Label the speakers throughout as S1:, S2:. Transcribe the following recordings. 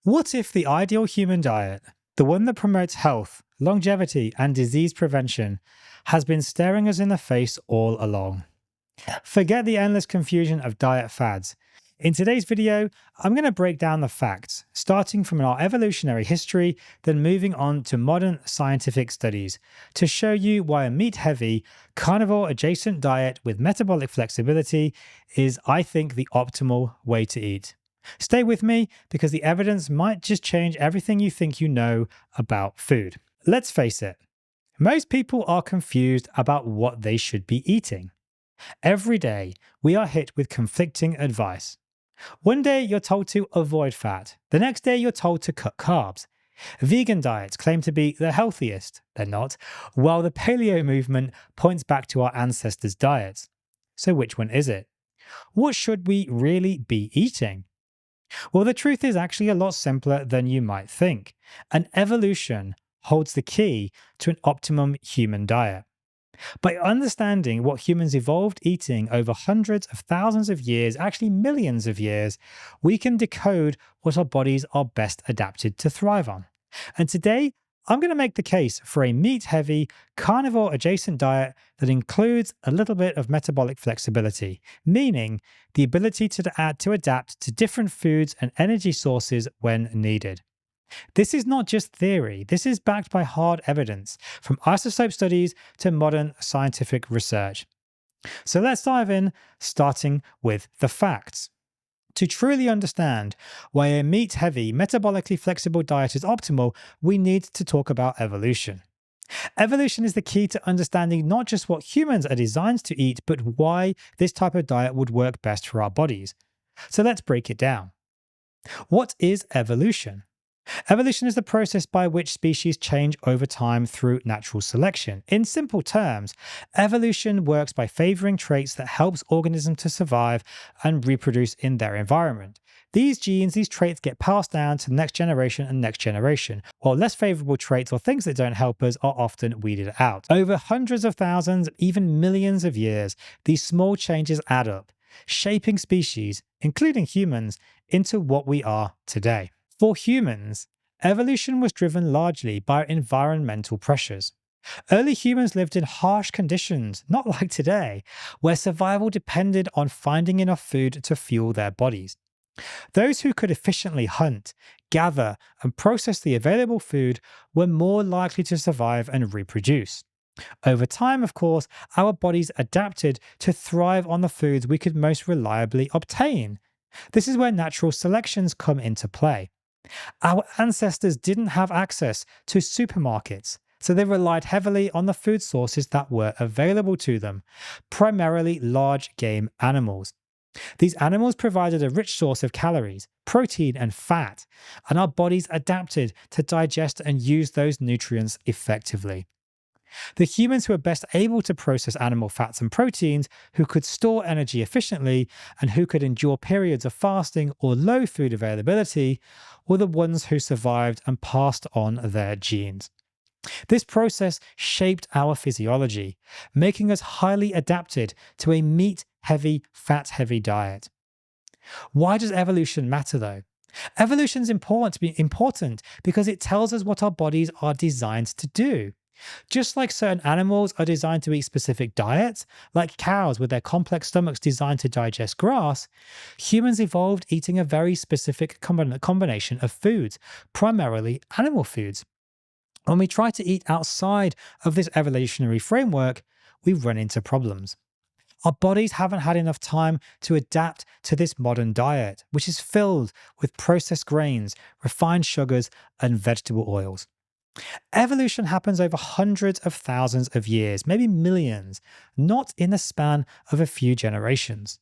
S1: What if the ideal human diet, the one that promotes health, longevity, and disease prevention, has been staring us in the face all along? Forget the endless confusion of diet fads. In today's video, I'm going to break down the facts, starting from our evolutionary history, then moving on to modern scientific studies, to show you why a meat-heavy, carnivore-adjacent diet with metabolic flexibility is, I think, the optimal way to eat. Stay with me because the evidence might just change everything you think you know about food. Let's face it, most people are confused about what they should be eating. Every day, we are hit with conflicting advice. One day, you're told to avoid fat. The next day, you're told to cut carbs. Vegan diets claim to be the healthiest. They're not, while the paleo movement points back to our ancestors' diets. So which one is it? What should we really be eating? Well, the truth is actually a lot simpler than you might think, and evolution holds the key to an optimum human diet. By understanding what humans evolved eating over hundreds of thousands of years, actually millions of years, we can decode what our bodies are best adapted to thrive on. And today, I'm going to make the case for a meat-heavy, carnivore-adjacent diet that includes a little bit of metabolic flexibility, meaning the ability to adapt to different foods and energy sources when needed. This is not just theory, this is backed by hard evidence, from isotope studies to modern scientific research. So let's dive in, starting with the facts. To truly understand why a meat-heavy, metabolically flexible diet is optimal, we need to talk about evolution. Evolution is the key to understanding not just what humans are designed to eat, but why this type of diet would work best for our bodies. So let's break it down. What is evolution? Evolution is the process by which species change over time through natural selection. In simple terms, evolution works by favoring traits that helps organisms to survive and reproduce in their environment. These genes, these traits get passed down to the next generation and next generation, while less favorable traits or things that don't help us are often weeded out. Over hundreds of thousands, even millions of years, these small changes add up, shaping species, including humans, into what we are today. For humans, evolution was driven largely by environmental pressures. Early humans lived in harsh conditions, not like today, where survival depended on finding enough food to fuel their bodies. Those who could efficiently hunt, gather, and process the available food were more likely to survive and reproduce. Over time, of course, our bodies adapted to thrive on the foods we could most reliably obtain. This is where natural selections come into play. Our ancestors didn't have access to supermarkets, so they relied heavily on the food sources that were available to them, primarily large game animals. These animals provided a rich source of calories, protein, and fat, and our bodies adapted to digest and use those nutrients effectively. The humans who were best able to process animal fats and proteins, who could store energy efficiently, and who could endure periods of fasting or low food availability, were the ones who survived and passed on their genes. This process shaped our physiology, making us highly adapted to a meat-heavy, fat-heavy diet. Why does evolution matter though? Evolution is important because it tells us what our bodies are designed to do. Just like certain animals are designed to eat specific diets, like cows with their complex stomachs designed to digest grass, humans evolved eating a very specific combination of foods, primarily animal foods. When we try to eat outside of this evolutionary framework, we run into problems. Our bodies haven't had enough time to adapt to this modern diet, which is filled with processed grains, refined sugars, and vegetable oils. Evolution happens over hundreds of thousands of years, maybe millions, not in the span of a few generations.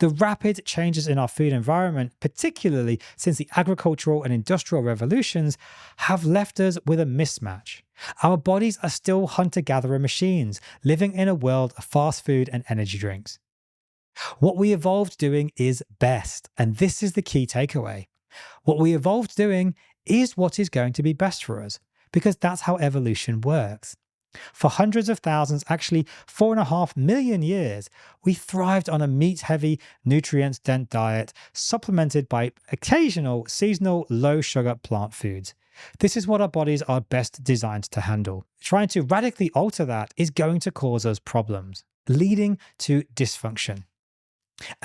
S1: The rapid changes in our food environment, particularly since the agricultural and industrial revolutions, have left us with a mismatch. Our bodies are still hunter-gatherer machines, living in a world of fast food and energy drinks. What we evolved doing is best, and this is the key takeaway. What we evolved doing is what is going to be best for us, because that's how evolution works. For hundreds of thousands, actually 4.5 million years, we thrived on a meat heavy, nutrient dense diet supplemented by occasional seasonal low sugar plant foods. This is what our bodies are best designed to handle. Trying to radically alter that is going to cause us problems, leading to dysfunction.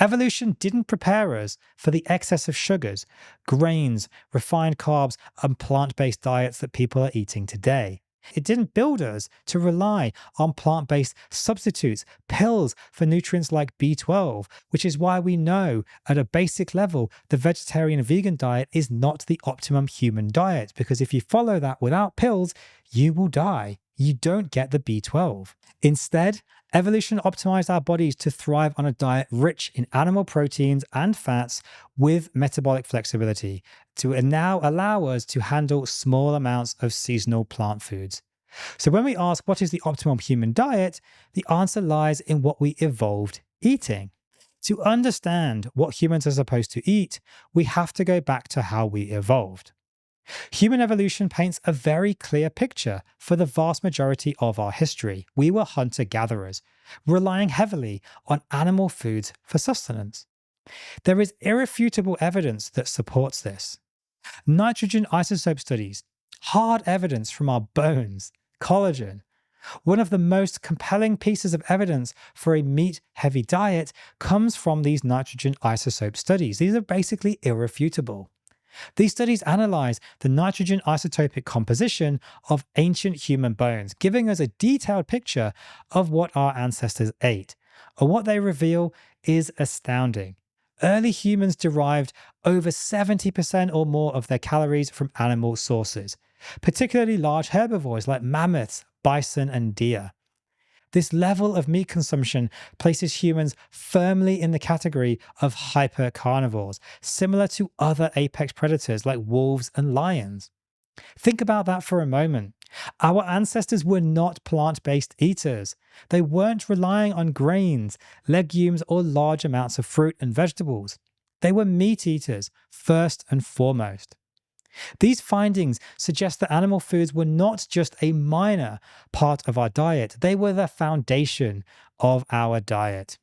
S1: Evolution didn't prepare us for the excess of sugars, grains, refined carbs, and plant based diets that people are eating today. It didn't build us to rely on plant based substitutes, pills for nutrients like B12, which is why we know at a basic level the vegetarian and vegan diet is not the optimum human diet, because if you follow that without pills, you will die. You don't get the B12. Instead, evolution optimized our bodies to thrive on a diet rich in animal proteins and fats with metabolic flexibility to now allow us to handle small amounts of seasonal plant foods. So when we ask what is the optimum human diet, the answer lies in what we evolved eating. To understand what humans are supposed to eat, we have to go back to how we evolved. Human evolution paints a very clear picture for the vast majority of our history. We were hunter-gatherers, relying heavily on animal foods for sustenance. There is irrefutable evidence that supports this. Nitrogen isotope studies, hard evidence from our bones, collagen. One of the most compelling pieces of evidence for a meat-heavy diet comes from these nitrogen isotope studies. These are basically irrefutable. These studies analyze the nitrogen isotopic composition of ancient human bones, giving us a detailed picture of what our ancestors ate. And what they reveal is astounding. Early humans derived over 70% or more of their calories from animal sources, particularly large herbivores like mammoths, bison, and deer. This level of meat consumption places humans firmly in the category of hyper-carnivores, similar to other apex predators like wolves and lions. Think about that for a moment. Our ancestors were not plant-based eaters. They weren't relying on grains, legumes, or large amounts of fruit and vegetables. They were meat eaters, first and foremost. These findings suggest that animal foods were not just a minor part of our diet, they were the foundation of our diet.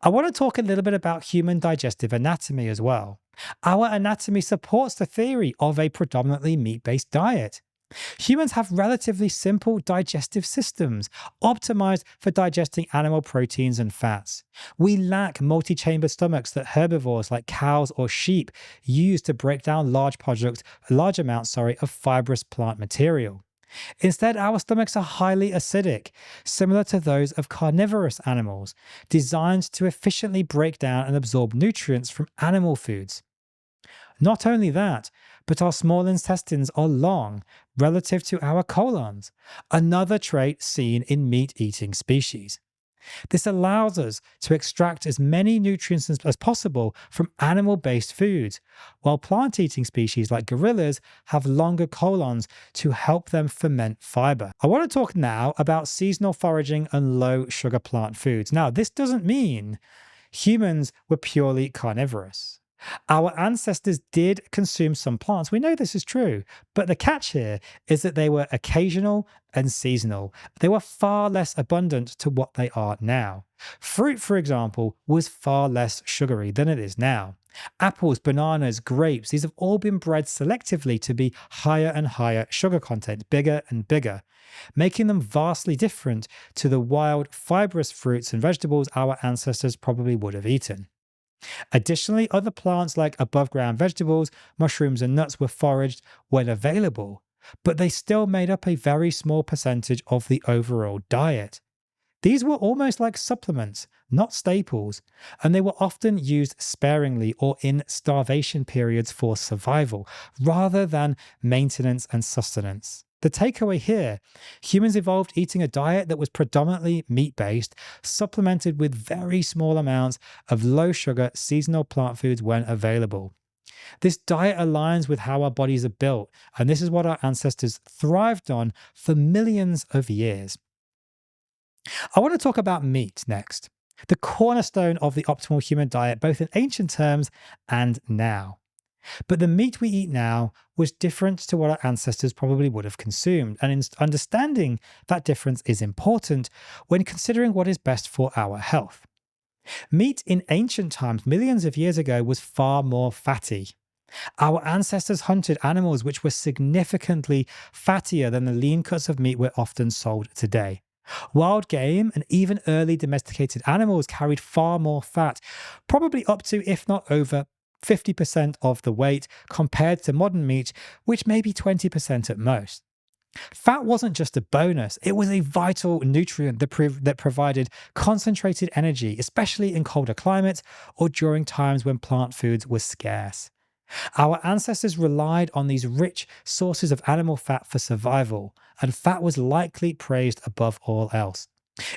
S1: I want to talk a little bit about human digestive anatomy as well. Our anatomy supports the theory of a predominantly meat-based diet. Humans have relatively simple digestive systems, optimized for digesting animal proteins and fats. We lack multi-chambered stomachs that herbivores like cows or sheep use to break down large amounts of fibrous plant material. Instead, our stomachs are highly acidic, similar to those of carnivorous animals, designed to efficiently break down and absorb nutrients from animal foods. Not only that, but our small intestines are long relative to our colons, another trait seen in meat-eating species. This allows us to extract as many nutrients as possible from animal-based foods, while plant-eating species like gorillas have longer colons to help them ferment fiber. I want to talk now about seasonal foraging and low-sugar plant foods. Now, this doesn't mean humans were purely carnivorous. Our ancestors did consume some plants. We know this is true, but the catch here is that they were occasional and seasonal. They were far less abundant to what they are now. Fruit, for example, was far less sugary than it is now. Apples, bananas, grapes, these have all been bred selectively to be higher and higher sugar content, bigger and bigger, making them vastly different to the wild, fibrous fruits and vegetables our ancestors probably would have eaten. Additionally, other plants like above-ground vegetables, mushrooms, and nuts were foraged when available, but they still made up a very small percentage of the overall diet. These were almost like supplements, not staples, and they were often used sparingly or in starvation periods for survival, rather than maintenance and sustenance. The takeaway here, humans evolved eating a diet that was predominantly meat-based, supplemented with very small amounts of low-sugar seasonal plant foods when available. This diet aligns with how our bodies are built, and this is what our ancestors thrived on for millions of years. I want to talk about meat next, the cornerstone of the optimal human diet, both in ancient terms and now. But the meat we eat now was different to what our ancestors probably would have consumed, and understanding that difference is important when considering what is best for our health. Meat in ancient times, millions of years ago, was far more fatty. Our ancestors hunted animals which were significantly fattier than the lean cuts of meat we're often sold today. Wild game and even early domesticated animals carried far more fat, probably up to, if not over, 50% of the weight compared to modern meat, which may be 20% at most. Fat wasn't just a bonus, it was a vital nutrient that provided concentrated energy, especially in colder climates or during times when plant foods were scarce. Our ancestors relied on these rich sources of animal fat for survival, and fat was likely praised above all else.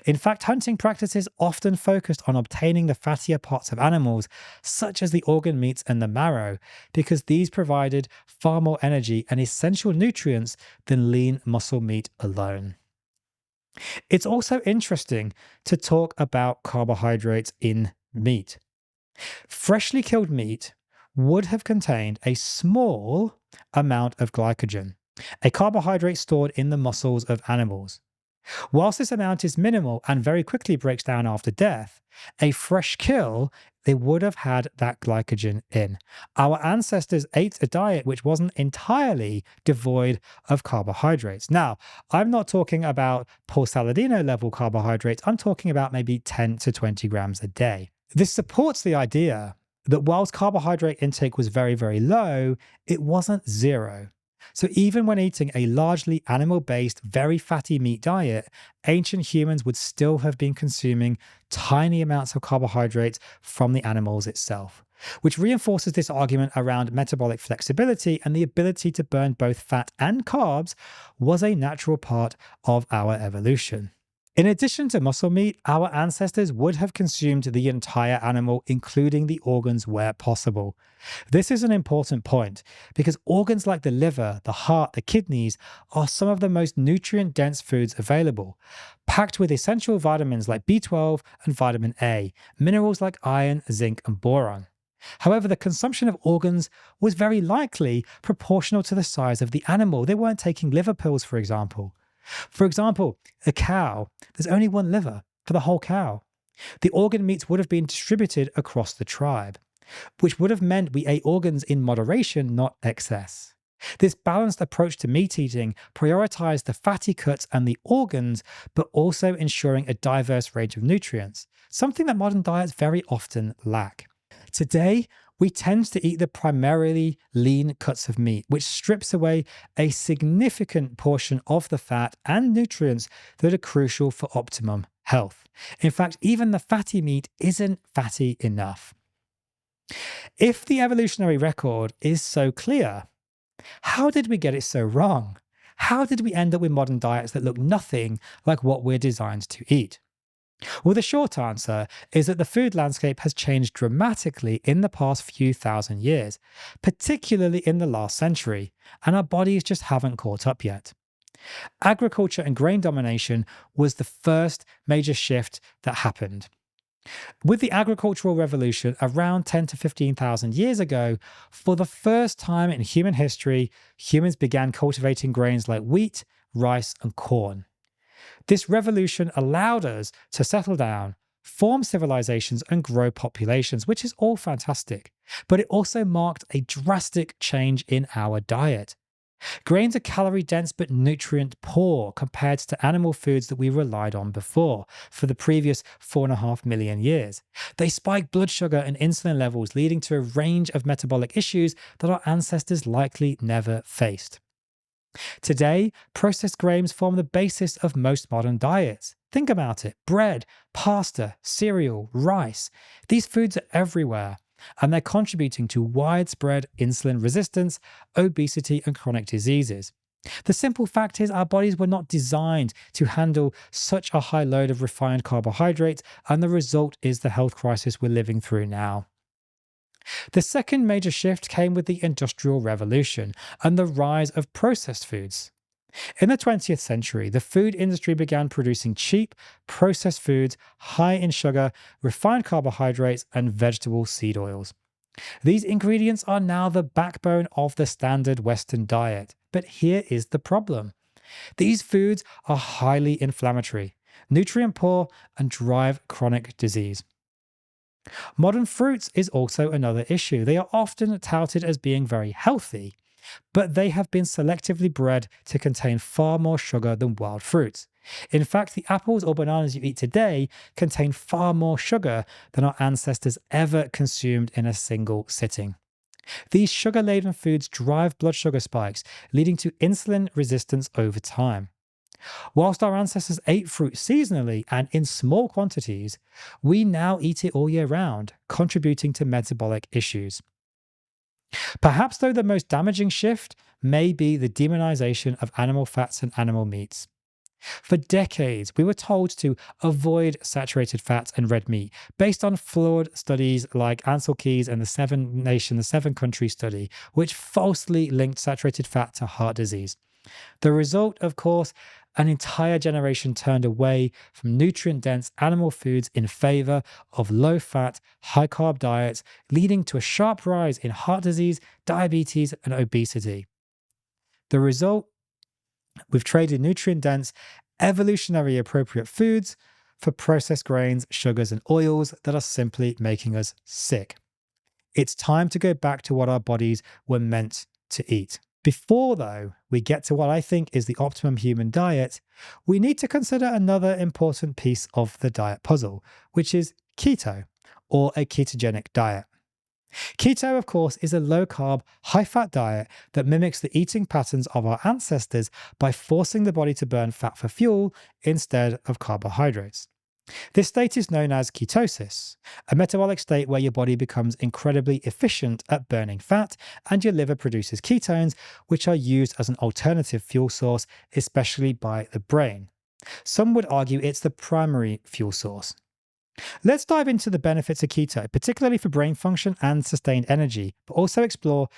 S1: In fact, hunting practices often focused on obtaining the fattier parts of animals, such as the organ meats and the marrow, because these provided far more energy and essential nutrients than lean muscle meat alone. It's also interesting to talk about carbohydrates in meat. Freshly killed meat would have contained a small amount of glycogen, a carbohydrate stored in the muscles of animals. Whilst this amount is minimal and very quickly breaks down after death, a fresh kill, they would have had that glycogen in. Our ancestors ate a diet which wasn't entirely devoid of carbohydrates. Now, I'm not talking about Paul Saladino level carbohydrates, I'm talking about maybe 10 to 20 grams a day. This supports the idea that whilst carbohydrate intake was very, very low, it wasn't zero. So even when eating a largely animal-based, very fatty meat diet, ancient humans would still have been consuming tiny amounts of carbohydrates from the animals itself, which reinforces this argument around metabolic flexibility, and the ability to burn both fat and carbs was a natural part of our evolution. In addition to muscle meat, our ancestors would have consumed the entire animal, including the organs where possible. This is an important point because organs like the liver, the heart, the kidneys are some of the most nutrient-dense foods available, packed with essential vitamins like B12 and vitamin A, minerals like iron, zinc, and boron. However, the consumption of organs was very likely proportional to the size of the animal. They weren't taking liver pills, for example. For example, a cow, there's only one liver for the whole cow. The organ meats would have been distributed across the tribe, which would have meant we ate organs in moderation, not excess. This balanced approach to meat eating prioritized the fatty cuts and the organs, but also ensuring a diverse range of nutrients, something that modern diets very often lack. Today, we tend to eat the primarily lean cuts of meat, which strips away a significant portion of the fat and nutrients that are crucial for optimum health. In fact, even the fatty meat isn't fatty enough. If the evolutionary record is so clear, how did we get it so wrong? How did we end up with modern diets that look nothing like what we're designed to eat? Well, the short answer is that the food landscape has changed dramatically in the past few thousand years, particularly in the last century, and our bodies just haven't caught up yet. Agriculture and grain domination was the first major shift that happened. With the agricultural revolution around 10 to 15,000 years ago, for the first time in human history, humans began cultivating grains like wheat, rice, and corn. This revolution allowed us to settle down, form civilizations, and grow populations, which is all fantastic. But it also marked a drastic change in our diet. Grains are calorie dense but nutrient poor compared to animal foods that we relied on before for the previous 4.5 million years. They spike blood sugar and insulin levels, leading to a range of metabolic issues that our ancestors likely never faced. Today, processed grains form the basis of most modern diets. Think about it: bread, pasta, cereal, rice. These foods are everywhere, and they're contributing to widespread insulin resistance, obesity, and chronic diseases. The simple fact is our bodies were not designed to handle such a high load of refined carbohydrates, and the result is the health crisis we're living through now. The second major shift came with the Industrial Revolution and the rise of processed foods. In the 20th century, the food industry began producing cheap, processed foods high in sugar, refined carbohydrates, and vegetable seed oils. These ingredients are now the backbone of the standard Western diet. But here is the problem. These foods are highly inflammatory, nutrient poor, and drive chronic disease. Modern fruits is also another issue. They are often touted as being very healthy, but they have been selectively bred to contain far more sugar than wild fruits. In fact, the apples or bananas you eat today contain far more sugar than our ancestors ever consumed in a single sitting. These sugar-laden foods drive blood sugar spikes, leading to insulin resistance over time. Whilst our ancestors ate fruit seasonally and in small quantities, we now eat it all year round, contributing to metabolic issues. Perhaps, though, the most damaging shift may be the demonization of animal fats and animal meats. For decades, we were told to avoid saturated fats and red meat based on flawed studies like Ansel Keys and the Seven Country study, which falsely linked saturated fat to heart disease. The result, of course, an entire generation turned away from nutrient-dense animal foods in favor of low-fat, high-carb diets, leading to a sharp rise in heart disease, diabetes, and obesity. The result? We've traded nutrient-dense, evolutionary appropriate foods for processed grains, sugars, and oils that are simply making us sick. It's time to go back to what our bodies were meant to eat. Before, though, we get to what I think is the optimum human diet, we need to consider another important piece of the diet puzzle, which is keto, or a ketogenic diet. Keto, of course, is a low-carb, high-fat diet that mimics the eating patterns of our ancestors by forcing the body to burn fat for fuel instead of carbohydrates. This state is known as ketosis, a metabolic state where your body becomes incredibly efficient at burning fat and your liver produces ketones, which are used as an alternative fuel source, especially by the brain. Some would argue it's the primary fuel source. Let's dive into the benefits of keto, particularly for brain function and sustained energy, but also explore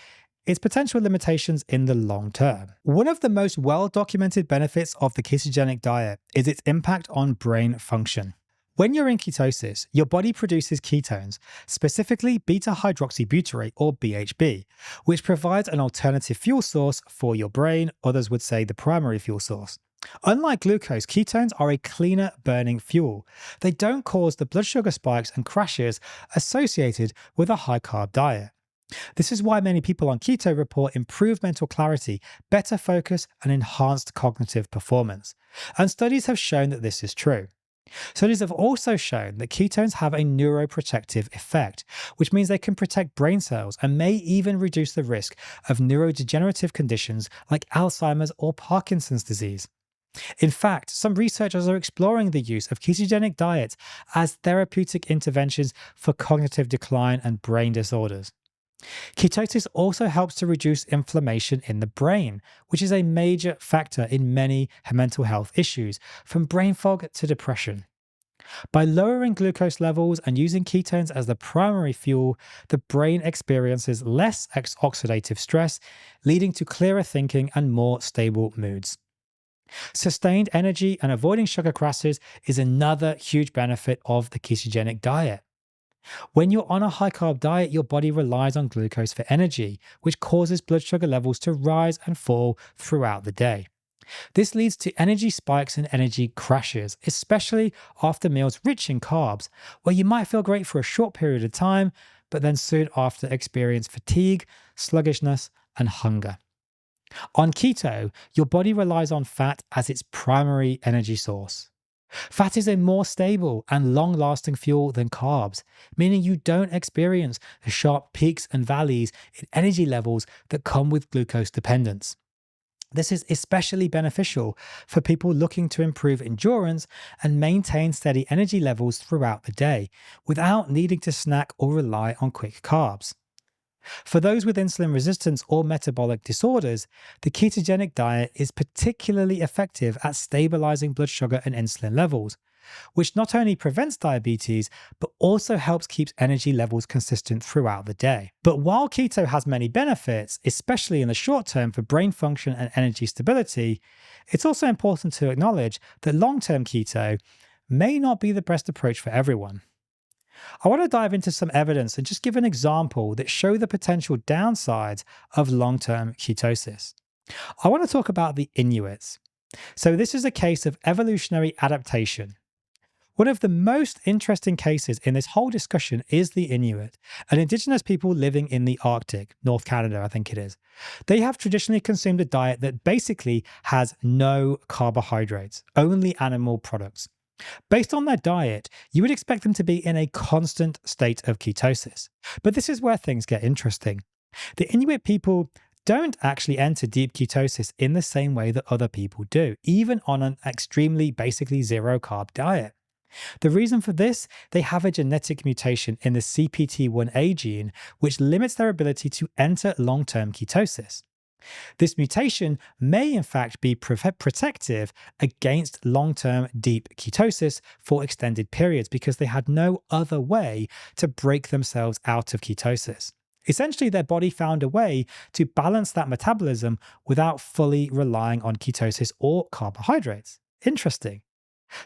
S1: its potential limitations in the long term. One of the most well-documented benefits of the ketogenic diet is its impact on brain function. When you're in ketosis, your body produces ketones, specifically beta-hydroxybutyrate or BHB, which provides an alternative fuel source for your brain, others would say the primary fuel source. Unlike glucose, ketones are a cleaner burning fuel. They don't cause the blood sugar spikes and crashes associated with a high-carb diet. This is why many people on keto report improved mental clarity, better focus, and enhanced cognitive performance. And studies have shown that this is true. Studies have also shown that ketones have a neuroprotective effect, which means they can protect brain cells and may even reduce the risk of neurodegenerative conditions like Alzheimer's or Parkinson's disease. In fact, some researchers are exploring the use of ketogenic diets as therapeutic interventions for cognitive decline and brain disorders. Ketosis also helps to reduce inflammation in the brain, which is a major factor in many mental health issues, from brain fog to depression. By lowering glucose levels and using ketones as the primary fuel, the brain experiences less oxidative stress, leading to clearer thinking and more stable moods. Sustained energy and avoiding sugar crashes is another huge benefit of the ketogenic diet. When you're on a high-carb diet, your body relies on glucose for energy, which causes blood sugar levels to rise and fall throughout the day. This leads to energy spikes and energy crashes, especially after meals rich in carbs, where you might feel great for a short period of time, but then soon after experience fatigue, sluggishness, and hunger. On keto, your body relies on fat as its primary energy source. Fat is a more stable and long-lasting fuel than carbs, meaning you don't experience the sharp peaks and valleys in energy levels that come with glucose dependence. This is especially beneficial for people looking to improve endurance and maintain steady energy levels throughout the day, without needing to snack or rely on quick carbs. For those with insulin resistance or metabolic disorders, the ketogenic diet is particularly effective at stabilizing blood sugar and insulin levels, which not only prevents diabetes, but also helps keep energy levels consistent throughout the day. But while keto has many benefits, especially in the short term for brain function and energy stability, it's also important to acknowledge that long-term keto may not be the best approach for everyone. I want to dive into some evidence and just give an example that show the potential downsides of long-term ketosis. I want to talk about the Inuits. So this is a case of evolutionary adaptation. One of the most interesting cases in this whole discussion is the Inuit, an indigenous people living in the Arctic, North Canada, I think it is. They have traditionally consumed a diet that basically has no carbohydrates, only animal products. Based on their diet, you would expect them to be in a constant state of ketosis. But this is where things get interesting. The Inuit people don't actually enter deep ketosis in the same way that other people do, even on an extremely basically zero carb diet. The reason for this, they have a genetic mutation in the CPT1A gene, which limits their ability to enter long-term ketosis. This mutation may in fact be protective against long-term deep ketosis for extended periods because they had no other way to break themselves out of ketosis. Essentially, their body found a way to balance that metabolism without fully relying on ketosis or carbohydrates. Interesting.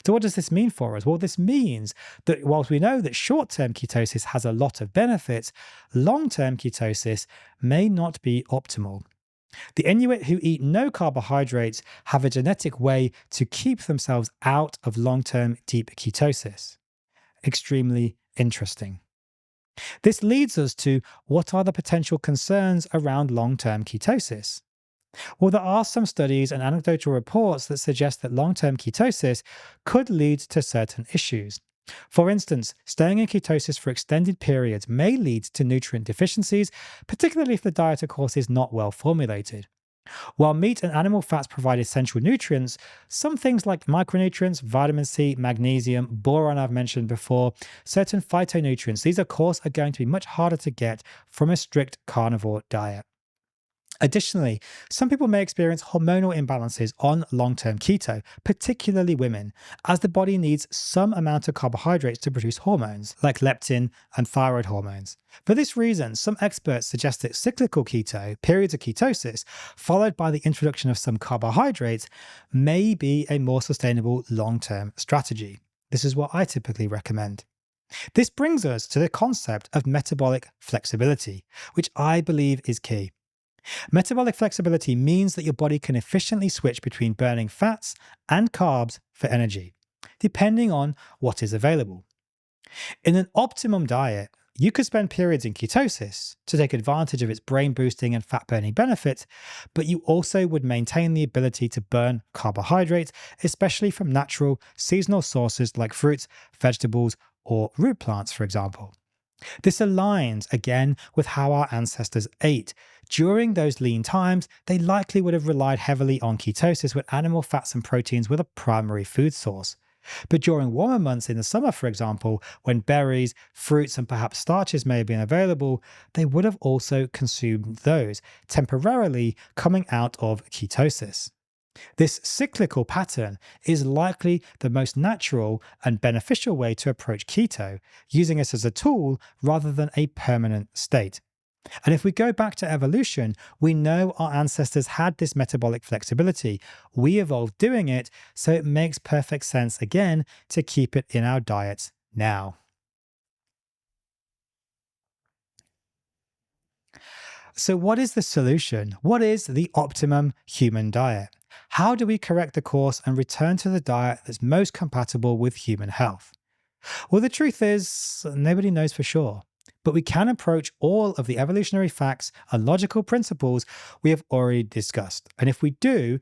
S1: So what does this mean for us? Well, this means that whilst we know that short-term ketosis has a lot of benefits, long-term ketosis may not be optimal. The Inuit who eat no carbohydrates have a genetic way to keep themselves out of long-term deep ketosis. Extremely interesting. This leads us to what are the potential concerns around long-term ketosis? Well, there are some studies and anecdotal reports that suggest that long-term ketosis could lead to certain issues. For instance, staying in ketosis for extended periods may lead to nutrient deficiencies, particularly if the diet, of course, is not well formulated. While meat and animal fats provide essential nutrients, some things like micronutrients, vitamin C, magnesium, boron I've mentioned before, certain phytonutrients, these of course are going to be much harder to get from a strict carnivore diet. Additionally, some people may experience hormonal imbalances on long-term keto, particularly women, as the body needs some amount of carbohydrates to produce hormones, like leptin and thyroid hormones. For this reason, some experts suggest that cyclical keto, periods of ketosis, followed by the introduction of some carbohydrates, may be a more sustainable long-term strategy. This is what I typically recommend. This brings us to the concept of metabolic flexibility, which I believe is key. Metabolic flexibility means that your body can efficiently switch between burning fats and carbs for energy, depending on what is available. In an optimum diet, you could spend periods in ketosis to take advantage of its brain-boosting and fat-burning benefits, but you also would maintain the ability to burn carbohydrates, especially from natural, seasonal sources like fruits, vegetables, or root plants, for example. This aligns again with how our ancestors ate. During those lean times, they likely would have relied heavily on ketosis when animal fats and proteins were the primary food source. But during warmer months in the summer, for example, when berries, fruits, and perhaps starches may have been available, they would have also consumed those, temporarily coming out of ketosis. This cyclical pattern is likely the most natural and beneficial way to approach keto, using it as a tool rather than a permanent state. And if we go back to evolution, we know our ancestors had this metabolic flexibility. We evolved doing it, so it makes perfect sense again to keep it in our diets now. So what is the solution? What is the optimum human diet? How do we correct the course and return to the diet that's most compatible with human health? Well, the truth is, nobody knows for sure. But we can approach all of the evolutionary facts and logical principles we have already discussed. And if we do,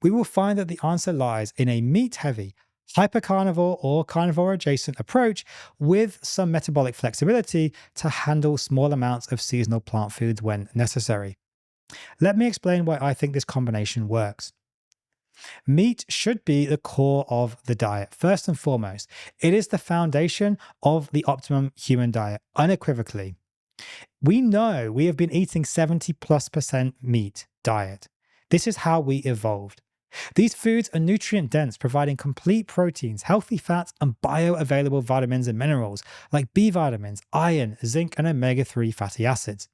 S1: we will find that the answer lies in a meat-heavy, hypercarnivore or carnivore-adjacent approach with some metabolic flexibility to handle small amounts of seasonal plant foods when necessary. Let me explain why I think this combination works. Meat should be the core of the diet, first and foremost. It is the foundation of the optimum human diet, unequivocally. We know we have been eating 70+% meat diet. This is how we evolved. These foods are nutrient dense, providing complete proteins, healthy fats, and bioavailable vitamins and minerals like B vitamins, iron, zinc, and omega-3 fatty acids.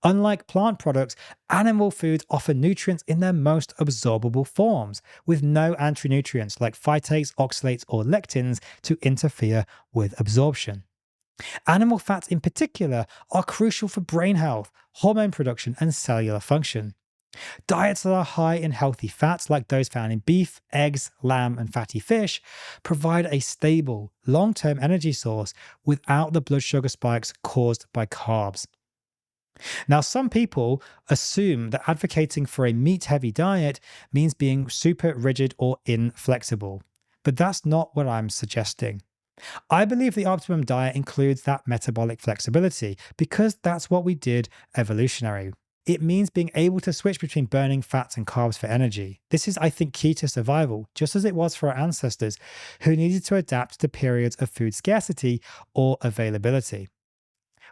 S1: Unlike plant products, animal foods offer nutrients in their most absorbable forms, with no anti-nutrients like phytates, oxalates, or lectins to interfere with absorption. Animal fats, in particular, are crucial for brain health, hormone production, and cellular function. Diets that are high in healthy fats, like those found in beef, eggs, lamb, and fatty fish, provide a stable, long term energy source without the blood sugar spikes caused by carbs. Now, some people assume that advocating for a meat heavy diet means being super rigid or inflexible, but that's not what I'm suggesting. I believe the optimum diet includes that metabolic flexibility because that's what we did evolutionary. It means being able to switch between burning fats and carbs for energy. This is, I think, key to survival, just as it was for our ancestors who needed to adapt to periods of food scarcity or availability.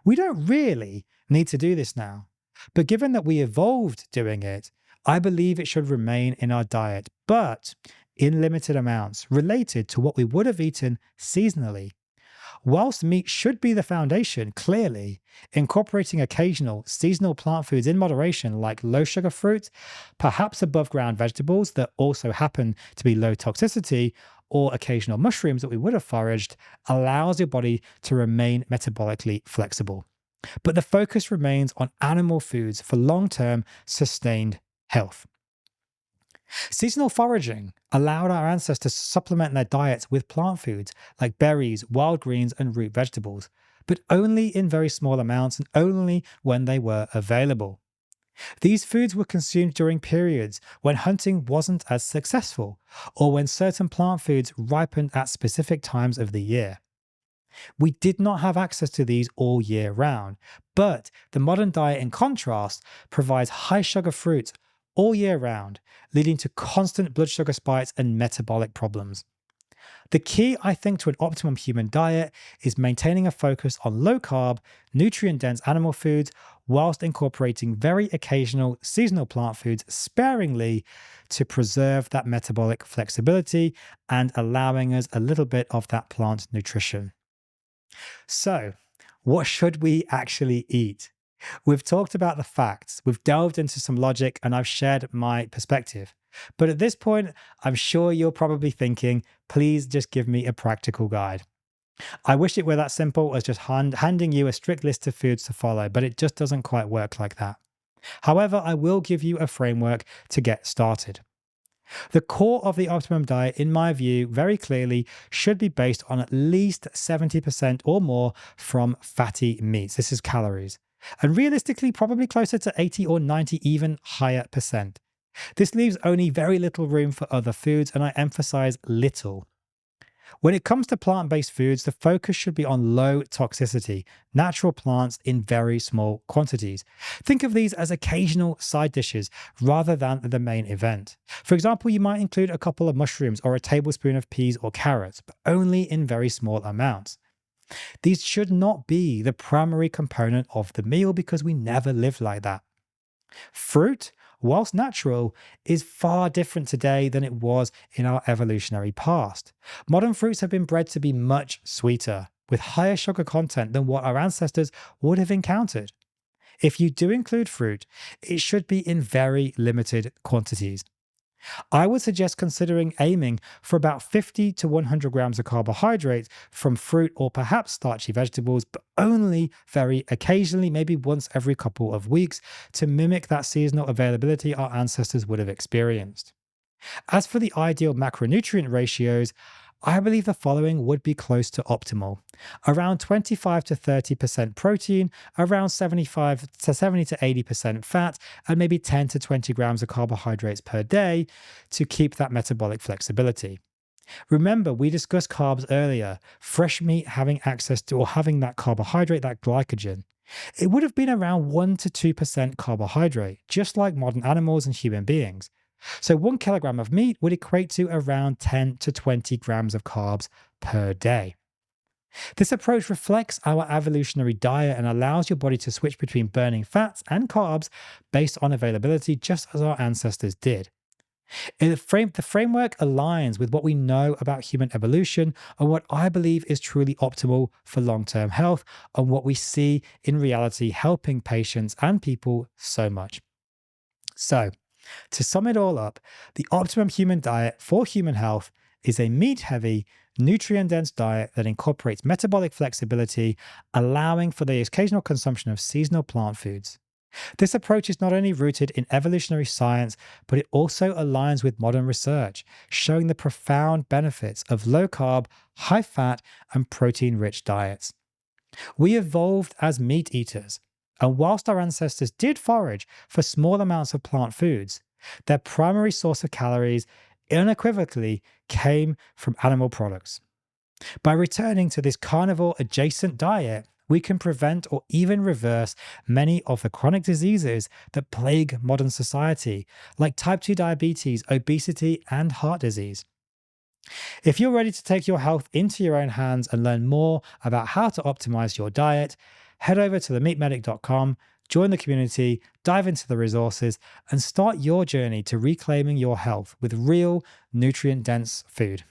S1: We don't really need to do this now, but given that we evolved doing it, I believe it should remain in our diet, but in limited amounts related to what we would have eaten seasonally. Whilst meat should be the foundation, clearly, incorporating occasional seasonal plant foods in moderation, like low sugar fruit, perhaps above ground vegetables that also happen to be low toxicity, or occasional mushrooms that we would have foraged, allows your body to remain metabolically flexible. But the focus remains on animal foods for long term sustained health. Seasonal foraging allowed our ancestors to supplement their diets with plant foods like berries, wild greens, and root vegetables, but only in very small amounts and only when they were available. These foods were consumed during periods when hunting wasn't as successful, or when certain plant foods ripened at specific times of the year. We did not have access to these all year round, but the modern diet, in contrast, provides high sugar fruits all year round, leading to constant blood sugar spikes and metabolic problems. The key, I think, to an optimum human diet is maintaining a focus on low carb, nutrient dense animal foods whilst incorporating very occasional seasonal plant foods sparingly to preserve that metabolic flexibility and allowing us a little bit of that plant nutrition. So, what should we actually eat? We've talked about the facts, we've delved into some logic, and I've shared my perspective. But at this point, I'm sure you're probably thinking, please just give me a practical guide. I wish it were that simple as just handing you a strict list of foods to follow, but it just doesn't quite work like that. However, I will give you a framework to get started. The core of the optimum diet, in my view, very clearly should be based on at least 70% or more from fatty meats. This is calories. And realistically, probably closer to 80 or 90, even higher percent. This leaves only very little room for other foods, and I emphasize little. When it comes to plant-based foods, the focus should be on low toxicity, natural plants in very small quantities. Think of these as occasional side dishes rather than the main event. For example, you might include a couple of mushrooms or a tablespoon of peas or carrots, but only in very small amounts. These should not be the primary component of the meal because we never lived like that. Fruit, whilst natural, is far different today than it was in our evolutionary past. Modern fruits have been bred to be much sweeter, with higher sugar content than what our ancestors would have encountered. If you do include fruit, it should be in very limited quantities. I would suggest considering aiming for about 50 to 100 grams of carbohydrates from fruit or perhaps starchy vegetables, but only very occasionally, maybe once every couple of weeks, to mimic that seasonal availability our ancestors would have experienced. As for the ideal macronutrient ratios, I believe the following would be close to optimal. Around 25 to 30% protein, around 70 to 80% fat, and maybe 10 to 20 grams of carbohydrates per day to keep that metabolic flexibility. Remember, we discussed carbs earlier, fresh meat having access to or having that carbohydrate, that glycogen. It would have been around 1 to 2% carbohydrate, just like modern animals and human beings. So 1 kilogram of meat would equate to around 10 to 20 grams of carbs per day. This approach reflects our evolutionary diet and allows your body to switch between burning fats and carbs based on availability, just as our ancestors did. The framework aligns with what we know about human evolution and what I believe is truly optimal for long-term health and what we see in reality helping patients and people so much. So, to sum it all up, the optimum human diet for human health is a meat-heavy, nutrient-dense diet that incorporates metabolic flexibility, allowing for the occasional consumption of seasonal plant foods. This approach is not only rooted in evolutionary science, but it also aligns with modern research, showing the profound benefits of low-carb, high-fat, and protein-rich diets. We evolved as meat eaters, and whilst our ancestors did forage for small amounts of plant foods, their primary source of calories unequivocally came from animal products. By returning to this carnivore-adjacent diet, we can prevent or even reverse many of the chronic diseases that plague modern society, like type 2 diabetes, obesity, and heart disease. If you're ready to take your health into your own hands and learn more about how to optimize your diet, head over to themeatmedic.com, join the community, dive into the resources, and start your journey to reclaiming your health with real, nutrient-dense food.